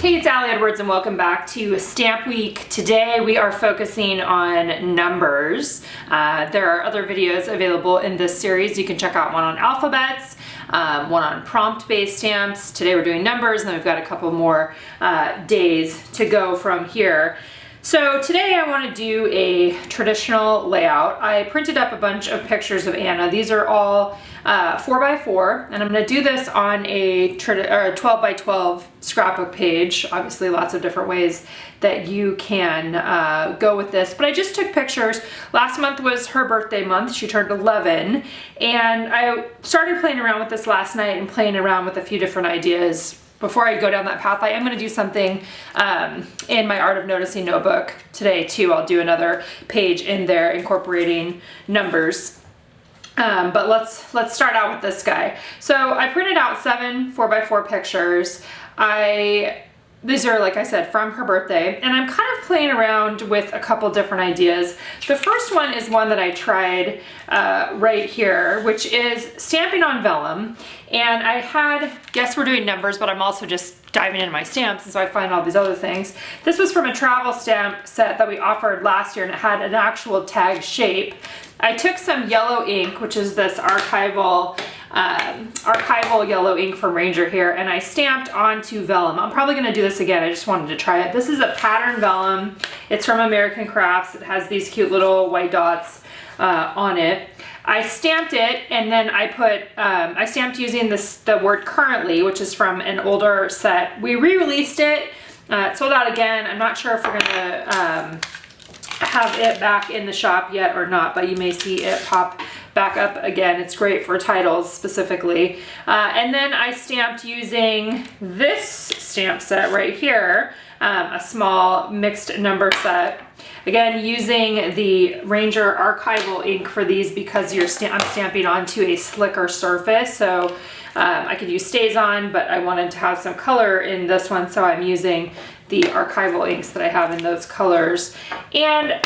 Hey, it's Allie Edwards and welcome back to Stamp Week. Today we are focusing on numbers. There are other videos available in this series. You can check out one on alphabets, one on prompt-based stamps. Today we're doing numbers, and then we've got a couple more days to go from here. So today I want to do a traditional layout. I printed up a bunch of pictures of Anna. These are all 4x4, and I'm going to do this on a 12x12 scrapbook page. Obviously lots of different ways that you can go with this, but I just took pictures. Last month was her birthday month. She turned 11, and I started playing around with this last night and playing around with a few different ideas. Before I go down that path, I am going to do something in my Art of Noticing notebook today too. I'll do another page in there incorporating numbers. But let's start out with this guy. So I printed out 7 4x4 pictures. These are, like I said, from her birthday, and I'm kind of playing around with a couple different ideas. The first one is one that I tried right here, which is stamping on vellum. And I had, yes, we're doing numbers, but I'm also just diving into my stamps, and so I find all these other things. This was from a travel stamp set that we offered last year, and it had an actual tag shape. I took some yellow ink, which is this archival yellow ink from Ranger here, and I stamped onto vellum. I'm probably going to do this again. I just wanted to try it. This is a pattern vellum. It's from American Crafts. It has these cute little white dots on it. I stamped it, and then I stamped using the word currently, which is from an older set. We re-released it. It sold out again. I'm not sure if we're going to have it back in the shop yet or not, but you may see it pop back up again. It's great for titles specifically. And then I stamped using this stamp set right here, a small mixed number set. Again, using the Ranger archival ink for these because I'm stamping onto a slicker surface. So I could use StazOn, but I wanted to have some color in this one, so I'm using the archival inks that I have in those colors. And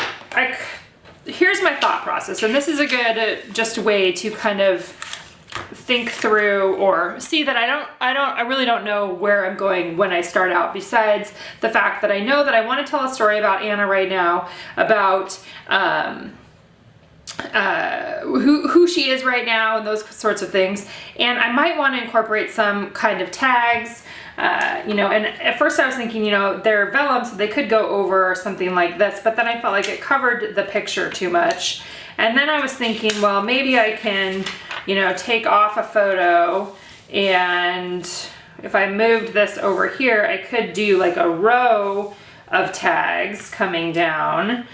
here's my thought process, and this is a good just way to kind of think through or see that I really don't know where I'm going when I start out, besides the fact that I know that I want to tell a story about Anna right now, about who she is right now and those sorts of things. And I might want to incorporate some kind of tags, and at first I was thinking, they're vellum, so they could go over something like this, but then I felt like it covered the picture too much. And then I was thinking, well, maybe I can, take off a photo, and if I moved this over here, I could do like a row of tags coming down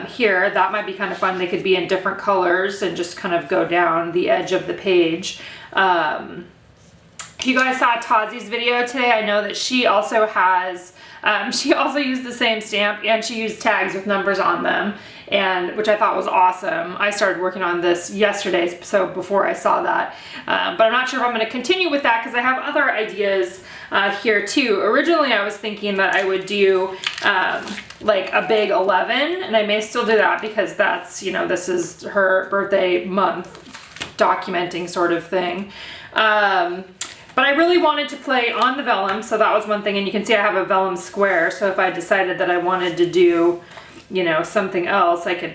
here. That might be kind of fun. They could be in different colors and just kind of go down the edge of the page. If you guys saw Tazi's video today, I know that she also has, she also used the same stamp, and she used tags with numbers on them, and which I thought was awesome. I started working on this yesterday, so before I saw that. But I'm not sure if I'm going to continue with that because I have other ideas here too. Originally I was thinking that I would do like a big 11, and I may still do that because that's, this is her birthday month documenting sort of thing. But I really wanted to play on the vellum, so that was one thing, and you can see I have a vellum square, so if I decided that I wanted to do, something else, I could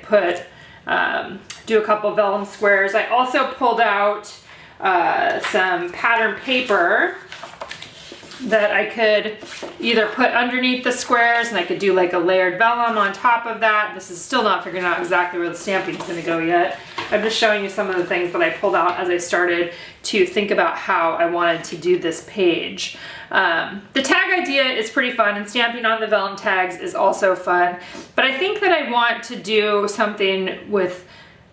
do a couple vellum squares. I also pulled out some pattern paper that I could either put underneath the squares, and I could do like a layered vellum on top of that. This is still not figuring out exactly where the stamping is going to go yet. I'm just showing you some of the things that I pulled out as I started to think about how I wanted to do this page. The tag idea is pretty fun, and stamping on the vellum tags is also fun, but I think that I want to do something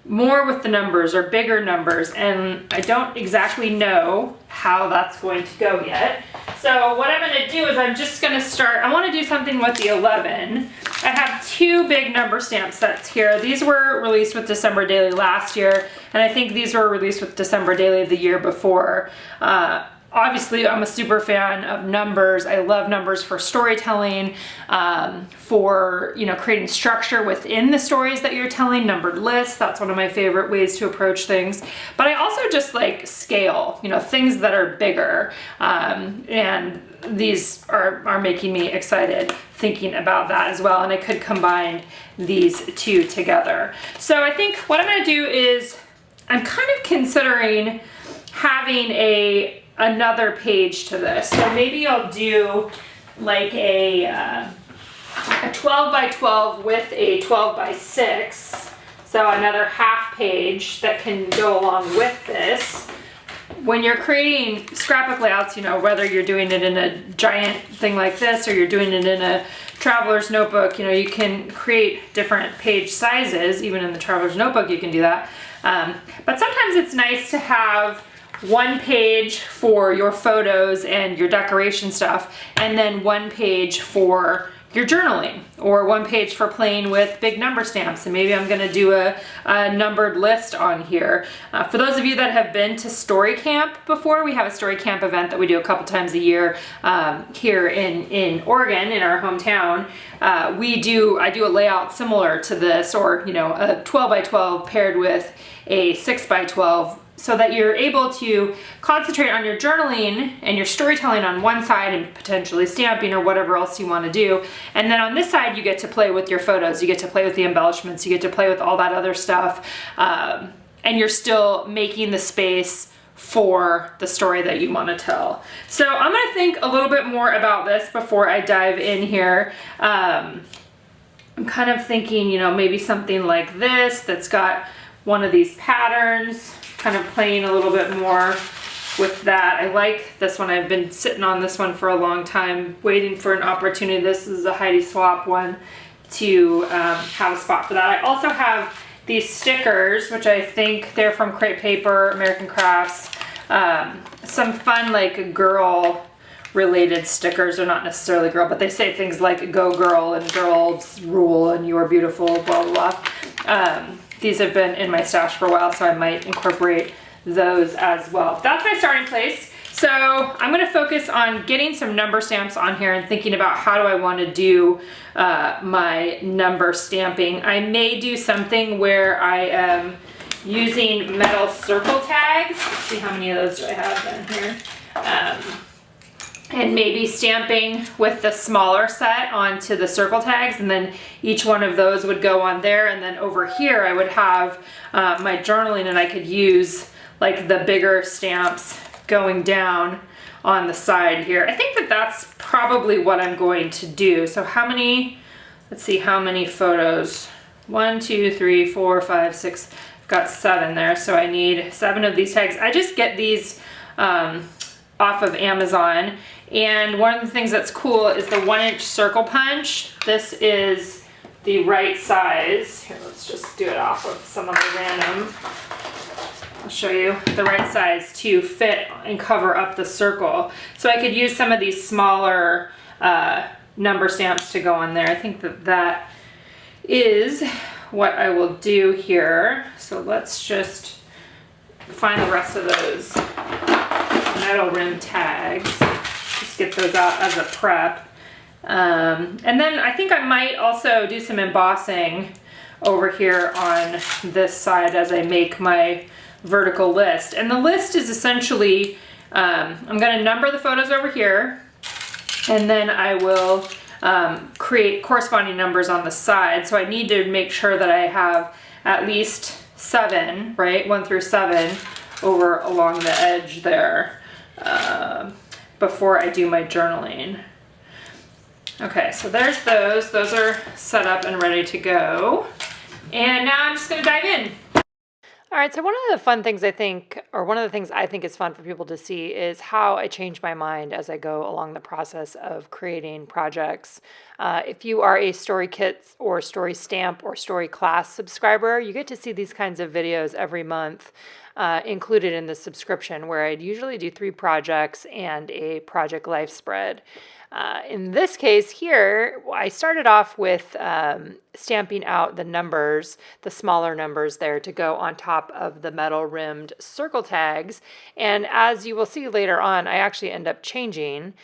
more with the numbers or bigger numbers, and I don't exactly know how that's going to go yet. So what I'm going to do is I'm just going to start, I want to do something with the 11. I have 2 big number stamp sets here. These were released with December Daily last year, and I think these were released with December Daily the year before. Obviously, I'm a super fan of numbers. I love numbers for storytelling, for, you know, creating structure within the stories that you're telling, numbered lists. That's one of my favorite ways to approach things. But I also just like scale, you know, things that are bigger. And these are making me excited thinking about that as well. And I could combine these two together. So I think what I'm going to do is I'm kind of considering having another page to this. So maybe I'll do like a 12 by 12 with a 12 by 6. So another half page that can go along with this. When you're creating scrapbook layouts, you know, whether you're doing it in a giant thing like this or you're doing it in a traveler's notebook, you know, you can create different page sizes. Even in the traveler's notebook, you can do that. But sometimes it's nice to have one page for your photos and your decoration stuff, and then one page for your journaling, or one page for playing with big number stamps. And maybe I'm gonna do a numbered list on here. For those of you that have been to Story Camp before, we have a Story Camp event that we do a couple times a year here in Oregon, in our hometown. I do a layout similar to this, or, you know, a 12 by 12 paired with a 6 by 12, so that you're able to concentrate on your journaling and your storytelling on one side and potentially stamping or whatever else you want to do. And then on this side, you get to play with your photos, you get to play with the embellishments, you get to play with all that other stuff. And you're still making the space for the story that you want to tell. So I'm going to think a little bit more about this before I dive in here. I'm kind of thinking, you know, maybe something like this that's got one of these patterns, kind of playing a little bit more with that. I like this one. I've been sitting on this one for a long time, waiting for an opportunity. This is a Heidi Swap one to have a spot for that. I also have these stickers, which I think they're from Crepe Paper, American Crafts. Some fun, like, girl related stickers. They're not necessarily girl, but they say things like go girl and girls rule and you are beautiful, blah, blah, blah. These have been in my stash for a while, so I might incorporate those as well. That's my starting place. So I'm going to focus on getting some number stamps on here and thinking about how do I want to do my number stamping. I may do something where I am using metal circle tags. Let's see how many of those do I have down here. And maybe stamping with the smaller set onto the circle tags, and then each one of those would go on there, and then over here I would have my journaling, and I could use like the bigger stamps going down on the side here. I think that that's probably what I'm going to do. So how many, let's see how many photos. 1, 2, 3, 4, 5, 6, I've got 7 there, so I need 7 of these tags. I just get these off of Amazon. And one of the things that's cool is the 1-inch circle punch. This is the right size. Here, let's just do it off of some of the random. I'll show you the right size to fit and cover up the circle. So I could use some of these smaller number stamps to go on there. I think that that is what I will do here. So let's just find the rest of those metal rim tags. Just get those out as a prep. And then I think I might also do some embossing over here on this side as I make my vertical list. And the list is essentially, I'm going to number the photos over here, and then I will create corresponding numbers on the side. So I need to make sure that I have at least 7, right? 1 through 7 over along the edge there. Before I do my journaling. Okay, so there's those. Those are set up and ready to go. And now I'm just gonna dive in. All right, so one of the fun things I think, or one of the things I think is fun for people to see is how I change my mind as I go along the process of creating projects. If you are a Story Kit or Story Stamp or Story Class subscriber, you get to see these kinds of videos every month. included in the subscription, where I'd usually do 3 projects and a project life spread. In this case here, I started off with stamping out the numbers, the smaller numbers there, to go on top of the metal rimmed circle tags. And as you will see later on, I actually end up changing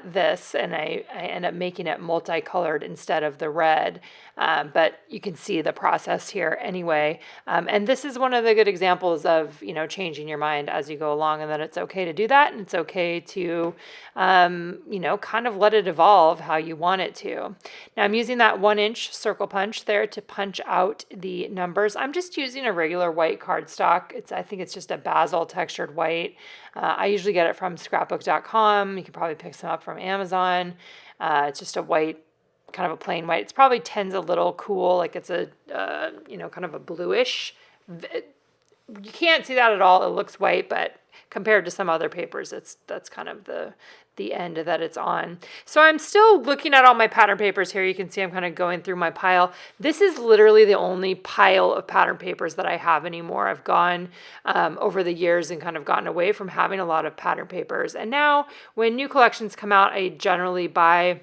this, and I end up making it multicolored instead of the red. But you can see the process here anyway. And this is one of the good examples of, changing your mind as you go along, and that it's okay to do that, and it's okay to, kind of let it evolve how you want it to. Now I'm using that 1-inch circle punch there to punch out the numbers. I'm just using a regular white cardstock. I think it's just a basil textured white. I usually get it from scrapbook.com. You can probably pick some up from Amazon. It's just a white, kind of a plain white. It's probably tends a little cool, like it's a, kind of a bluish. You can't see that at all. It looks white, but compared to some other papers, that's kind of the end that it's on. So I'm still looking at all my pattern papers here. You can see I'm kind of going through my pile. This is literally the only pile of pattern papers that I have anymore. I've gone over the years and kind of gotten away from having a lot of pattern papers. And now when new collections come out, I generally buy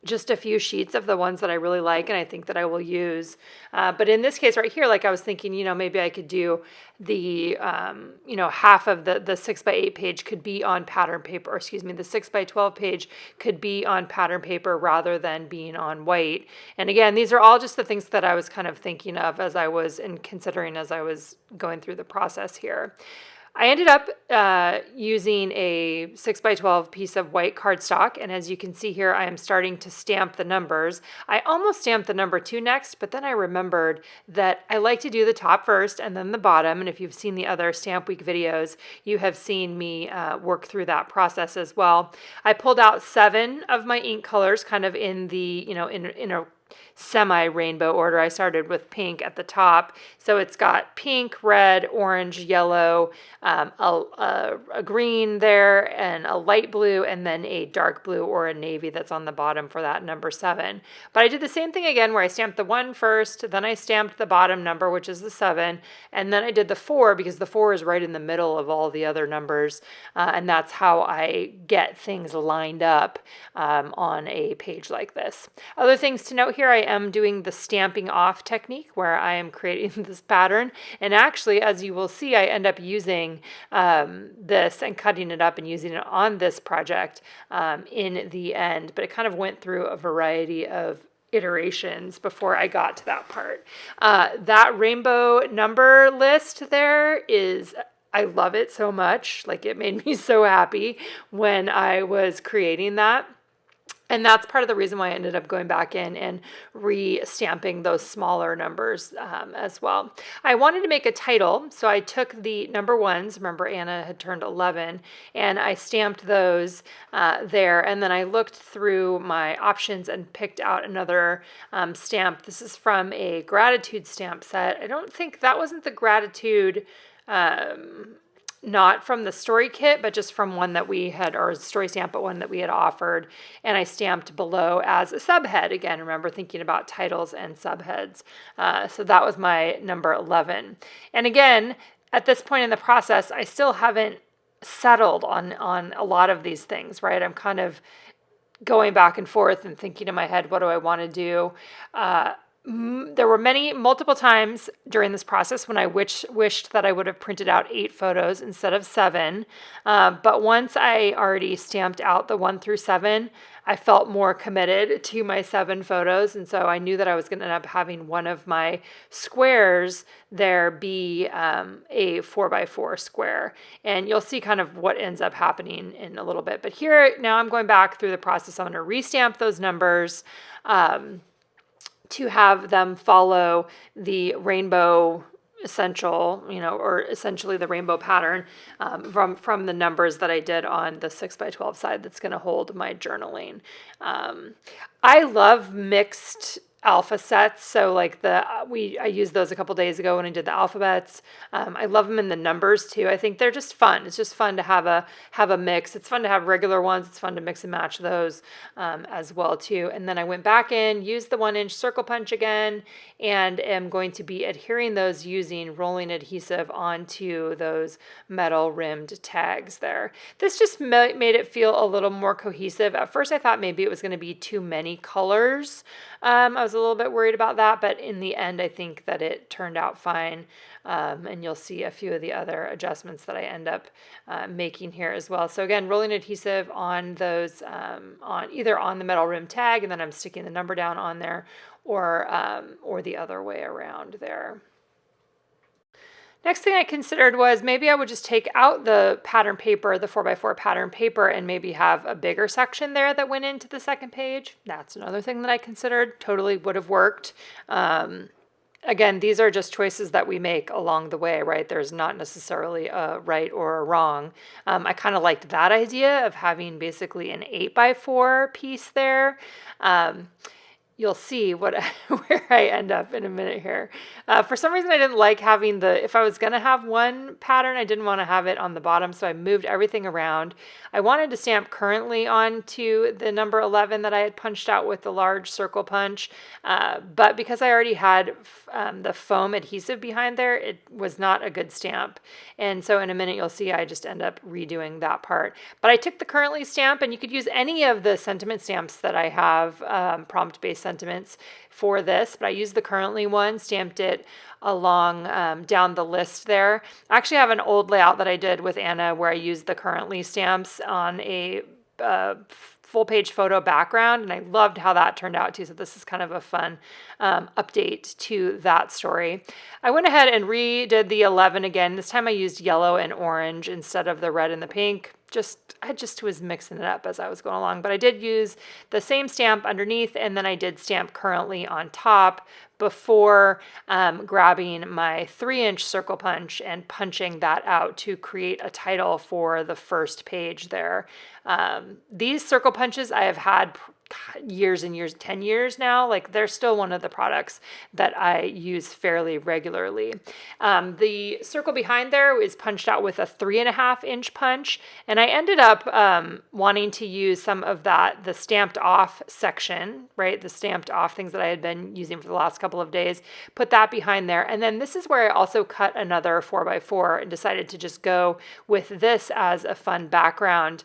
just a few sheets of the ones that I really like and I think that I will use. But in this case right here, like I was thinking, maybe I could do the, half of the 6x8 page could be on pattern paper, or excuse me, the 6x12 page could be on pattern paper rather than being on white. And again, these are all just the things that I was kind of thinking of as I was considering as I was going through the process here. I ended up using a 6x12 piece of white cardstock, and as you can see here, I am starting to stamp the numbers. I almost stamped the number 2 next, but then I remembered that I like to do the top first and then the bottom, and if you've seen the other Stamp Week videos, you have seen me work through that process as well. I pulled out 7 of my ink colors kind of in the, in a semi-rainbow order. I started with pink at the top. So it's got pink, red, orange, yellow, a green there, and a light blue, and then a dark blue or a navy that's on the bottom for that number 7. But I did the same thing again where I stamped the 1 first, then I stamped the bottom number, which is the 7, and then I did the 4 because the 4 is right in the middle of all the other numbers, and that's how I get things lined up on a page like this. Other things to note here, I am doing the stamping off technique where I am creating this pattern, and actually, as you will see, I end up using this and cutting it up and using it on this project in the end, but it kind of went through a variety of iterations before I got to that part. That rainbow number list there is, I love it so much. Like, it made me so happy when I was creating that. And that's part of the reason why I ended up going back in and re-stamping those smaller numbers as well. I wanted to make a title, so I took the number 1s. Remember, Anna had turned 11, and I stamped those there. And then I looked through my options and picked out another stamp. This is from a gratitude stamp set. I don't think that wasn't the gratitude. Not from the story kit, but just from one that we had, or story stamp, but one that we had offered. And I stamped below as a subhead. Again, remember thinking about titles and subheads. So that was my number 11. And again, at this point in the process, I still haven't settled on a lot of these things, right? I'm kind of going back and forth and thinking in my head, what do I want to do? There were multiple times during this process when I wished that I would have printed out 8 photos instead of 7. But once I already stamped out the 1 through 7, I felt more committed to my 7 photos. And so I knew that I was going to end up having one of my squares there be a 4x4 square. And you'll see kind of what ends up happening in a little bit. But here, now I'm going back through the process. I'm going to restamp those numbers. To have them follow the rainbow essential, or essentially the rainbow pattern from the numbers that I did on the 6x12 side that's going to hold my journaling. I love mixed alpha sets. So like I used those a couple days ago when I did the alphabets. I love them in the numbers too. I think they're just fun. It's just fun to have a mix. It's fun to have regular ones. It's fun to mix and match those as well too. And then I went back in, used the 1-inch circle punch again, and am going to be adhering those using rolling adhesive onto those metal rimmed tags there. This just made it feel a little more cohesive. At first I thought maybe it was going to be too many colors. I was a little bit worried about that, but in the end, I think that it turned out fine. And you'll see a few of the other adjustments that I end up making here as well. So again, rolling adhesive on those, on either on the metal rim tag, and then I'm sticking the number down on there, or the other way around there. Next thing I considered was maybe I would just take out the pattern paper, the 4x4 pattern paper, and maybe have a bigger section there that went into the second page. That's another thing that I considered. Totally would have worked. Again, these are just choices that we make along the way, right? There's not necessarily a right or a wrong. I kind of liked that idea of having basically an 8x4 piece there. You'll see where I end up in a minute here. For some reason, I didn't like having if I was going to have one pattern, I didn't want to have it on the bottom, so I moved everything around. I wanted to stamp currently onto the number 11 that I had punched out with the large circle punch, but because I already had the foam adhesive behind there, it was not a good stamp. And so in a minute, you'll see I just end up redoing that part. But I took the currently stamp, and you could use any of the sentiment stamps that I have, prompt-based sentiments for this, but I used the currently one, stamped it along down the list there. I actually have an old layout that I did with Anna where I used the currently stamps on a full page photo background, and I loved how that turned out too. So this is kind of a fun update to that story. I went ahead and redid the 11 again. This time I used yellow and orange instead of the red and the pink. I just was mixing it up as I was going along, but I did use the same stamp underneath, and then I did stamp currently on top before grabbing my 3-inch circle punch and punching that out to create a title for the first page there. These circle punches I have had years and years, 10 years now. Like, they're still one of the products that I use fairly regularly. The circle behind there is punched out with a 3.5-inch punch, and I ended up wanting to use some of the stamped off section, right? The stamped off things that I had been using for the last couple of days, put that behind there. And then this is where I also cut another 4x4 and decided to just go with this as a fun background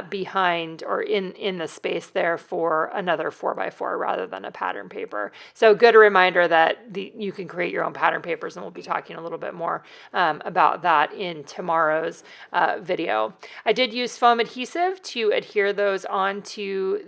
behind or in the space there for another 4x4 rather than a pattern paper. So good reminder that you can create your own pattern papers, and we'll be talking a little bit more about that in tomorrow's video. I did use foam adhesive to adhere those onto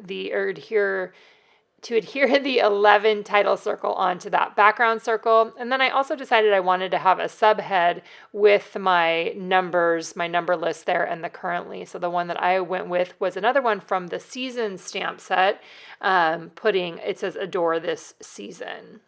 to adhere the 11 title circle onto that background circle. And then I also decided I wanted to have a subhead with my numbers, my number list there, and the currently. So the one that I went with was another one from the season stamp set, it says adore this season.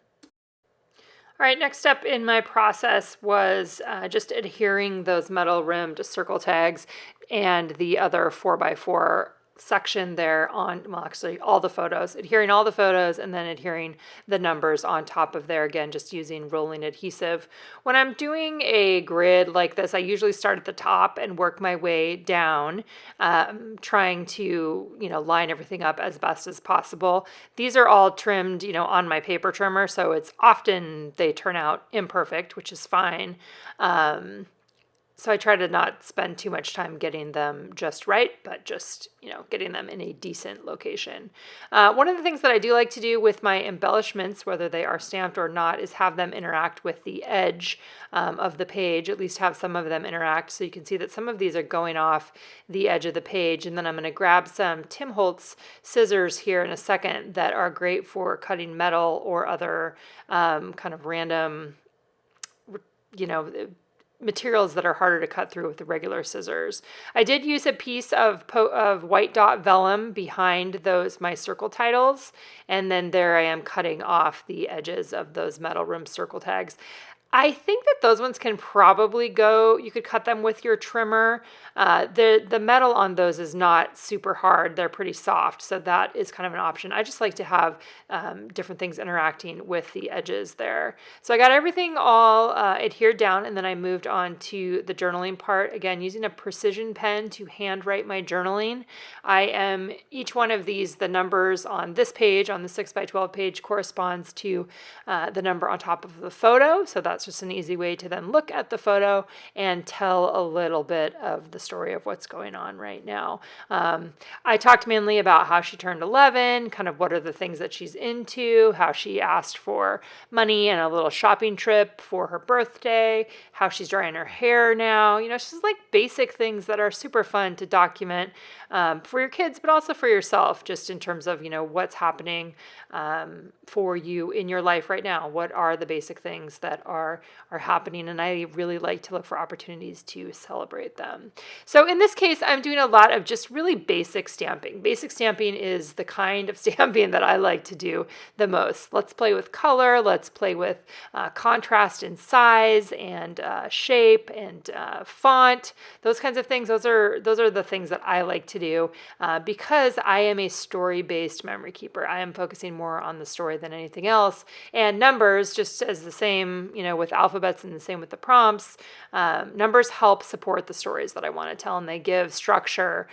All right, next step in my process was just adhering those metal rimmed circle tags and the other 4x4 section there on, well, actually all the photos, adhering all the photos and then adhering the numbers on top of there, again, just using rolling adhesive. When I'm doing a grid like this, I usually start at the top and work my way down, trying to, line everything up as best as possible. These are all trimmed, on my paper trimmer, so it's often they turn out imperfect, which is fine. So I try to not spend too much time getting them just right, but just, getting them in a decent location. One of the things that I do like to do with my embellishments, whether they are stamped or not, is have them interact with the edge of the page, at least have some of them interact. So you can see that some of these are going off the edge of the page. And then I'm going to grab some Tim Holtz scissors here in a second that are great for cutting metal or other kind of random, materials that are harder to cut through with the regular scissors. I did use a piece of white dot vellum behind my circle titles, and then there I am cutting off the edges of those metal rim circle tags. I think that those ones can probably go, you could cut them with your trimmer. The metal on those is not super hard. They're pretty soft, so that is kind of an option. I just like to have different things interacting with the edges there. So I got everything all adhered down, and then I moved on to the journaling part. Again, using a precision pen to handwrite my journaling. Each one of these, the numbers on this page, on the 6x12 page, corresponds to the number on top of the photo. So that's just an easy way to then look at the photo and tell a little bit of the story of what's going on right now. I talked mainly about how she turned 11, kind of what are the things that she's into, how she asked for money and a little shopping trip for her birthday, how she's drying her hair now. You know, it's just like basic things that are super fun to document for your kids, but also for yourself, just in terms of, you know, what's happening for you in your life right now. What are the basic things that are happening? And I really like to look for opportunities to celebrate them. So in this case, I'm doing a lot of just really basic stamping. Basic stamping is the kind of stamping that I like to do the most. Let's play with color. Let's play with contrast and size and shape and font. Those kinds of things. Those are the things that I like to do because I am a story-based memory keeper. I am focusing more on the story than anything else. And numbers, just as the same, you know, with alphabets and the same with the prompts, numbers help support the stories that I want to tell, and they give structure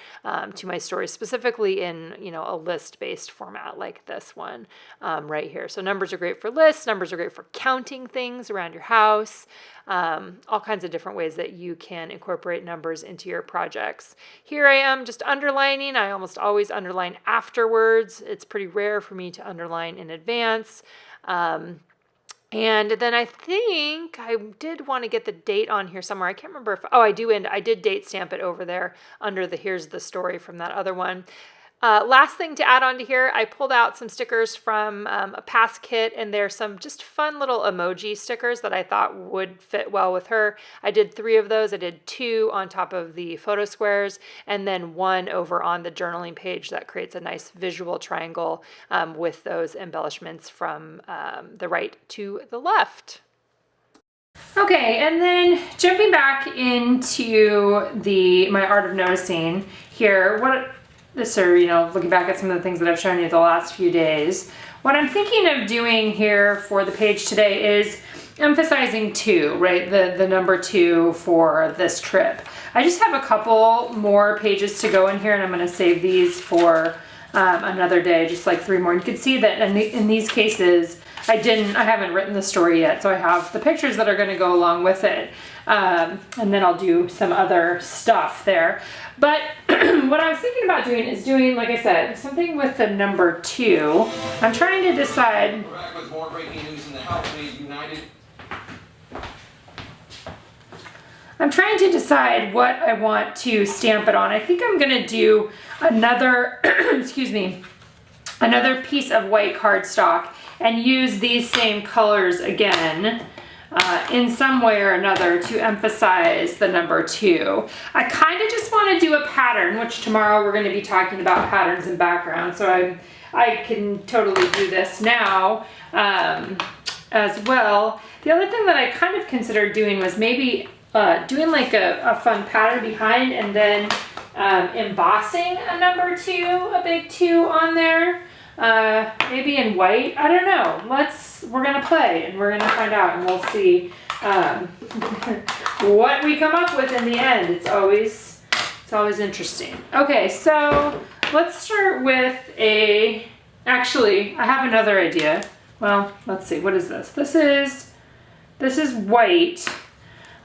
to my stories, specifically in, you know, a list-based format like this one right here. So numbers are great for lists. Numbers are great for counting things around your house. All kinds of different ways that you can incorporate numbers into your projects. Here I am just underlining. I almost always underline afterwards. It's pretty rare for me to underline in advance. And then I think I did want to get the date on here somewhere. I can't remember if, I did date stamp it over there under the here's the story from that other one. Last thing to add on to here, I pulled out some stickers from a past kit, and there's some just fun little emoji stickers that I thought would fit well with her. I did 3 of those. I did 2 on top of the photo squares, and then 1 over on the journaling page that creates a nice visual triangle with those embellishments from the right to the left. Okay, and then jumping back into my art of noticing here, looking back at some of the things that I've shown you the last few days, what I'm thinking of doing here for the page today is emphasizing 2, right? The number 2 for this trip. I just have a couple more pages to go in here, and I'm going to save these for another day, just like 3 more. You can see that in these cases, I haven't written the story yet, so I have the pictures that are going to go along with it. And then I'll do some other stuff there. But what I was thinking about doing is doing, like I said, something with the number 2. I'm trying to decide. We're back with more breaking news in the House United. I'm trying to decide what I want to stamp it on. I think I'm going to do another, another piece of white cardstock and use these same colors again. In some way or another to emphasize the number 2. I kind of just want to do a pattern, which tomorrow we're going to be talking about patterns and backgrounds, so I can totally do this now as well. The other thing that I kind of considered doing was maybe doing like a fun pattern behind and then embossing a number 2, a big 2 on there. Maybe in white. I don't know. We're gonna play and we're gonna find out, and we'll see what we come up with in the end. It's always interesting. Okay, so let's start with actually, I have another idea. Well, let's see, what is this? This is white.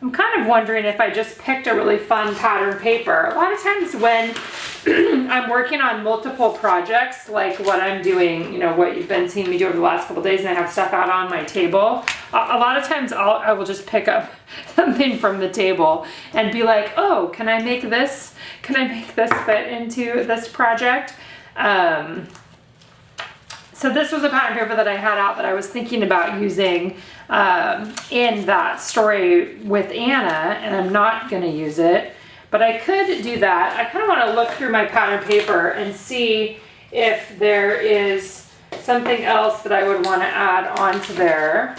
I'm kind of wondering if I just picked a really fun pattern paper. A lot of times when I'm working on multiple projects, like what I'm doing, you know, what you've been seeing me do over the last couple days, and I have stuff out on my table, a lot of times I will just pick up something from the table and be like, oh, can I make this fit into this project? So this was a pattern paper that I had out that I was thinking about using in that story with Anna, and I'm not going to use it, but I could do that. I kind of want to look through my pattern paper and see if there is something else that I would want to add onto there.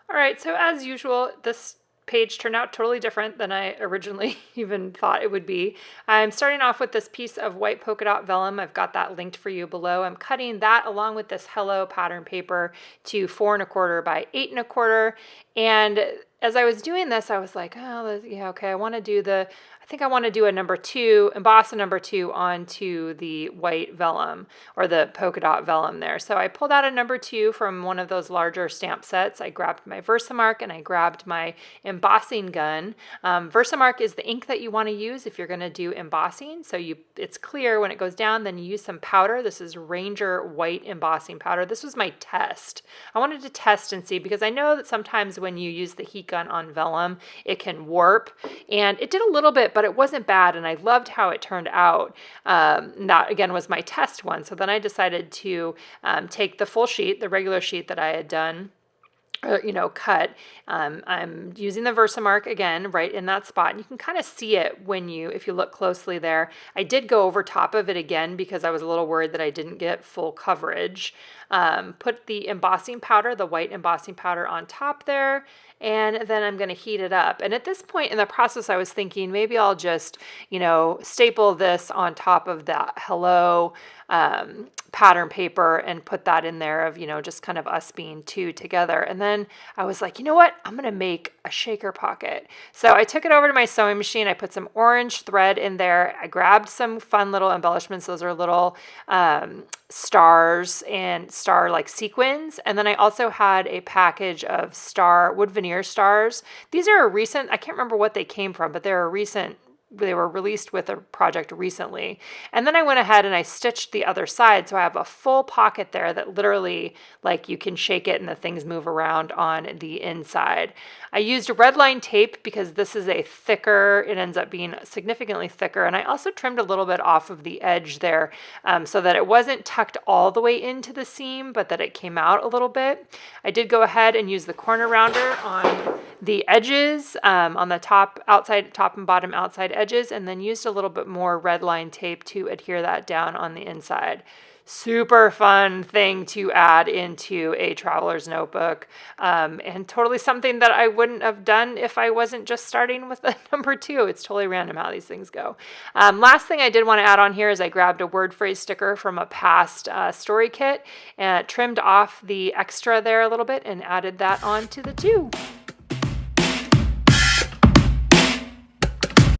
All right, so as usual, this page turned out totally different than I originally even thought it would be. I'm starting off with this piece of white polka dot vellum. I've got that linked for you below. I'm cutting that along with this Hello pattern paper to 4 1/4 by 8 1/4. And as I was doing this, I was like, oh, yeah, okay, I think I want to do a number 2, emboss a number 2 onto the white vellum or the polka dot vellum there. So I pulled out a number 2 from one of those larger stamp sets. I grabbed my Versamark and I grabbed my embossing gun. Versamark is the ink that you want to use if you're going to do embossing. So it's clear when it goes down, then you use some powder. This is Ranger white embossing powder. This was my test. I wanted to test and see, because I know that sometimes when you use the heat gun on vellum, it can warp, and it did a little bit, but it wasn't bad, and I loved how it turned out. That, again, was my test one. So then I decided to take the full sheet, the regular sheet that I had done, cut. I'm using the Versamark again, right in that spot. And you can kind of see it if you look closely there. I did go over top of it again because I was a little worried that I didn't get full coverage. Put the embossing powder, the white embossing powder, on top there, and then I'm going to heat it up. And at this point in the process, I was thinking maybe I'll just, staple this on top of that Hello pattern paper and put that in there of, just kind of us being two together. And then I was like, you know what? I'm going to make a shaker pocket. So I took it over to my sewing machine. I put some orange thread in there. I grabbed some fun little embellishments. Those are little stars and star like sequins. And then I also had a package of wood veneer stars. These are I can't remember what they came from, but they were released with a project recently. And then I went ahead and I stitched the other side. So I have a full pocket there that literally, like, you can shake it and the things move around on the inside. I used red line tape because this is it ends up being significantly thicker. And I also trimmed a little bit off of the edge there so that it wasn't tucked all the way into the seam, but that it came out a little bit. I did go ahead and use the corner rounder on the edges, on the top and bottom outside edges, and then used a little bit more red line tape to adhere that down on the inside. Super fun thing to add into a traveler's notebook, and totally something that I wouldn't have done if I wasn't just starting with a number 2. It's totally random how these things go. Last thing I did want to add on here is I grabbed a word phrase sticker from a past story kit and trimmed off the extra there a little bit and added that onto the 2.